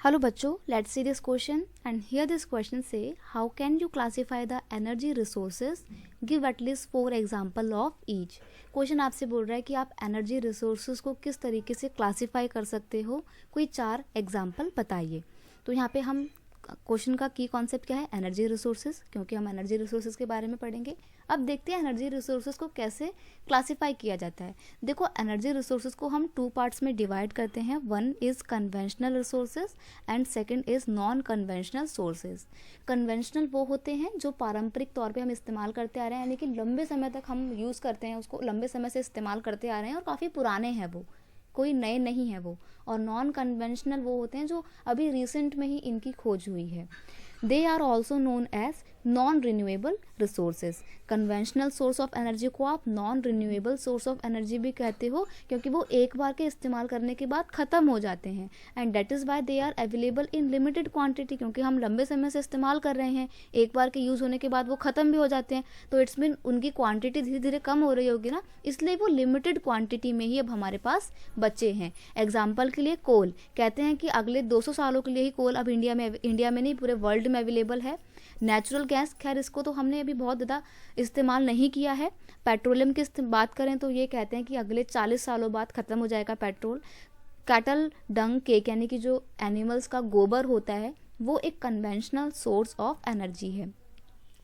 Hello बच्चों, let's see this question and here this question say how can you classify the energy resources, give at least 4 example of each। Question आपसे बोल रहा है कि आप energy resources को किस तरीके से क्लासीफाई कर सकते हो, कोई 4 एग्जाम्पल बताइए। तो यहाँ पे हम क्वेश्चन का की कॉन्सेप्ट क्या है, एनर्जी रिसोर्सेज, क्योंकि हम एनर्जी रिसोर्सेज के बारे में पढ़ेंगे। अब देखते हैं एनर्जी रिसोर्सेज को कैसे क्लासीफाई किया जाता है। देखो, एनर्जी रिसोर्सेज को हम 2 पार्ट्स में डिवाइड करते हैं। One is conventional resources and second is non conventional sources. Conventional वो होते हैं जो पारंपरिक तौर पे हम इस्तेमाल करते आ रहे हैं, यानी कि लंबे समय तक हम यूज़ करते हैं, उसको लंबे समय से इस्तेमाल करते आ रहे हैं और काफ़ी पुराने हैं, वो कोई नए नहीं है वो। और नॉन कन्वेंशनल वो होते हैं जो अभी रिसेंट में ही इनकी खोज हुई है। They are also known as non renewable resources. Conventional source of energy को आप non renewable source of energy भी कहते हो, क्योंकि वो एक बार के इस्तेमाल करने के बाद ख़त्म हो जाते हैं। And that is why they are available in limited quantity, क्योंकि हम लंबे समय से इस्तेमाल कर रहे हैं, एक बार के यूज़ होने के बाद वो ख़त्म भी हो जाते हैं। तो इट्स मीन उनकी क्वांटिटी धीरे धीरे कम हो रही होगी ना, इसलिए वो लिमिटेड क्वांटिटी में ही अब हमारे पास बचे हैं। एग्जाम्पल के लिए कोल, कहते हैं कि अगले 200 सालों के लिए ही कोल अब इंडिया में नहीं, पूरे वर्ल्ड में अवेलेबल है। नेचुरल गैस, खैर इसको तो हमने अभी बहुत ज़्यादा इस्तेमाल नहीं किया है। पेट्रोलियम की बात करें तो ये कहते हैं कि अगले 40 सालों बाद ख़त्म हो जाएगा पेट्रोल। कैटल डंग केक, यानी कि जो एनिमल्स का गोबर होता है, वो एक कन्वेंशनल सोर्स ऑफ एनर्जी है।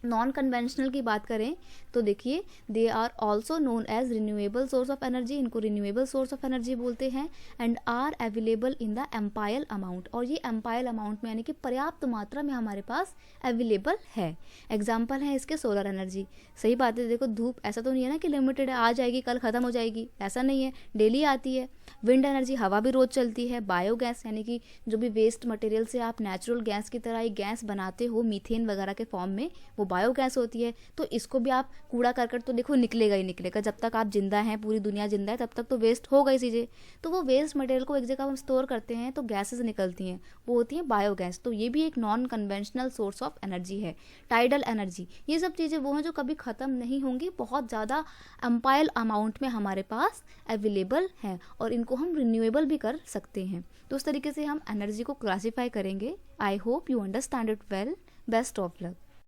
नॉन कन्वेंशनल की बात करें तो देखिए, they are also known as renewable source of energy, इनको रिन्यूएबल सोर्स ऑफ एनर्जी बोलते हैं। And are available in the ample amount, और ये एम्पायल अमाउंट में यानी कि पर्याप्त मात्रा में हमारे पास अवेलेबल है। एग्जाम्पल है इसके सोलर एनर्जी। सही बात है, देखो धूप ऐसा तो नहीं है ना कि लिमिटेड है, आ जाएगी कल ख़त्म हो जाएगी, ऐसा नहीं है, डेली आती है। विंड एनर्जी, हवा भी रोज़ चलती है। बायोगैस, यानी कि जो भी वेस्ट मटेरियल से आप नेचुरल गैस की तरह एक गैस बनाते हो मीथेन वगैरह के फॉर्म में, वो बायोगैस होती है। तो इसको भी आप कूड़ा करकट तो देखो निकलेगा ही निकलेगा, जब तक आप जिंदा हैं, पूरी दुनिया जिंदा है, तब तक तो वेस्ट होगा ही चीज़ें। तो वो वेस्ट मटेरियल को एक जगह हम स्टोर करते हैं तो गैसेस निकलती हैं, वो होती हैं बायोगैस। तो ये भी एक non conventional source of energy है। टाइडल एनर्जी, ये सब चीज़ें वो हैं जो कभी ख़त्म नहीं होंगी, बहुत ज़्यादा एम्पायल अमाउंट में हमारे पास अवेलेबल हैं और इनको हम रिन्यूएबल भी कर सकते हैं। तो उस तरीके से हम एनर्जी को क्लासीफाई करेंगे। I hope you understand it well. Best of luck.